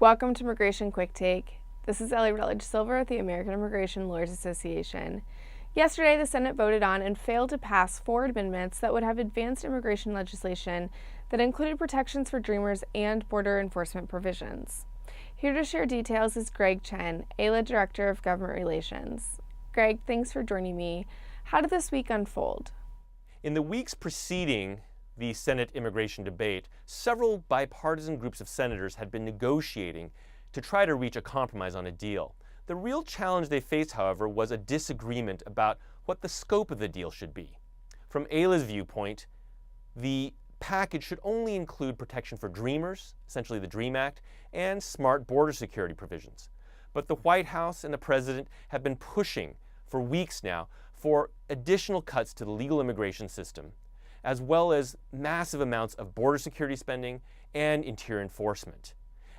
Welcome to Immigration Quicktake. This is Ellie Rutledge-Silver with the American Immigration Lawyers Association. Yesterday, the Senate voted on and failed to pass 4 amendments that would have advanced immigration legislation that included protections for Dreamers and border enforcement provisions. Here to share details is Chen, AILA Director of Government Relations. Greg, thanks for joining me. How did this week unfold? In the weeks preceding the Senate immigration debate, several bipartisan groups of senators had been negotiating to try to reach a compromise on a deal. The real challenge they faced, however, was a disagreement about what the scope of the deal should be. From AILA's viewpoint, the package should only include protection for Dreamers, essentially the DREAM Act, and smart border security provisions. But the White House and the President have been pushing for weeks now for additional cuts to the legal immigration system, as well as massive amounts of border security spending and interior enforcement.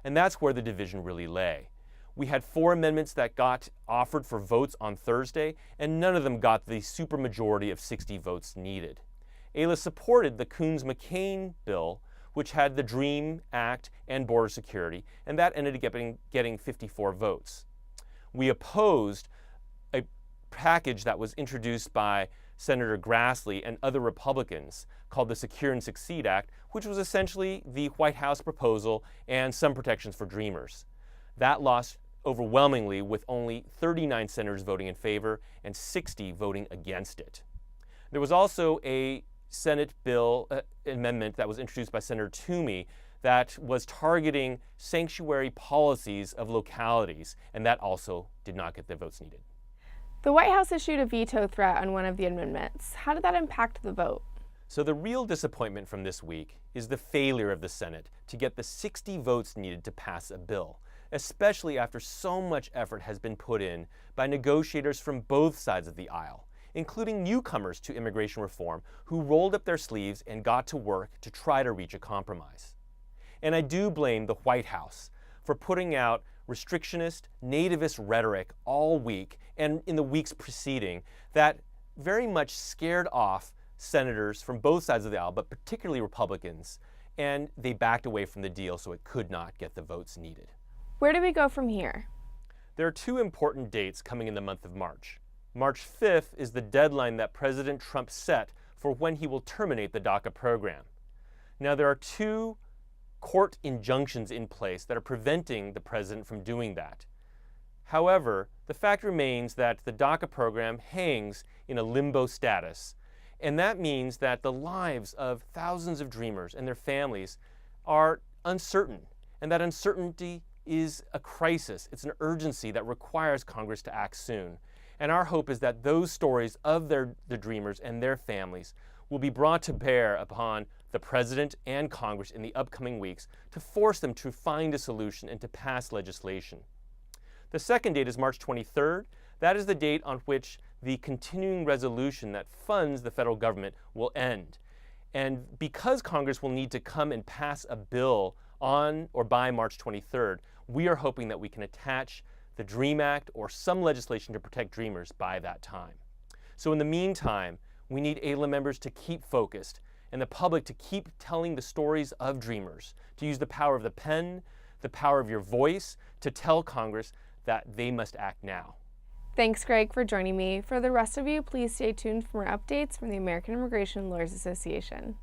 And that's where the division really lay. We had 4 amendments that got offered for votes on Thursday, and none of them got the supermajority of 60 votes needed. AILA supported the Coons-McCain bill, which had the DREAM Act and border security, and that ended up getting 54 votes. We opposed a package that was introduced by Senator Grassley and other Republicans called the Secure and Succeed Act, which was essentially the White House proposal and some protections for Dreamers. That lost overwhelmingly, with only 39 senators voting in favor and 60 voting against it. There was also a Senate bill amendment that was introduced by Senator Toomey that was targeting sanctuary policies of localities, and that also did not get the votes needed. The White House issued a veto threat on one of the amendments. How did that impact the vote? So the real disappointment from this week is the failure of the Senate to get the 60 votes needed to pass a bill, especially after so much effort has been put in by negotiators from both sides of the aisle, including newcomers to immigration reform who rolled up their sleeves and got to work to try to reach a compromise. And I do blame the White House for putting out restrictionist, nativist rhetoric all week and in the weeks preceding that very much scared off senators from both sides of the aisle, but particularly Republicans, and they backed away from the deal so it could not get the votes needed. Where do we go from here? There are 2 important dates coming in the month of March. March 5th is the deadline that President Trump set for when he will terminate the DACA program. Now, there are 2 court injunctions in place that are preventing the president from doing that. However, the fact remains that the DACA program hangs in a limbo status, and that means that the lives of thousands of Dreamers and their families are uncertain, and that uncertainty is a crisis. It's an urgency that requires Congress to act soon. And our hope is that those stories of the Dreamers and their families will be brought to bear upon the President and Congress in the upcoming weeks to force them to find a solution and to pass legislation. The second date is March 23rd. That is the date on which the continuing resolution that funds the federal government will end. And because Congress will need to come and pass a bill on or by March 23rd, we are hoping that we can attach the DREAM Act or some legislation to protect Dreamers by that time. So in the meantime, we need AILA members to keep focused and the public to keep telling the stories of Dreamers, to use the power of the pen, the power of your voice, to tell Congress that they must act now. Thanks, Greg, for joining me. For the rest of you, please stay tuned for more updates from the American Immigration Lawyers Association.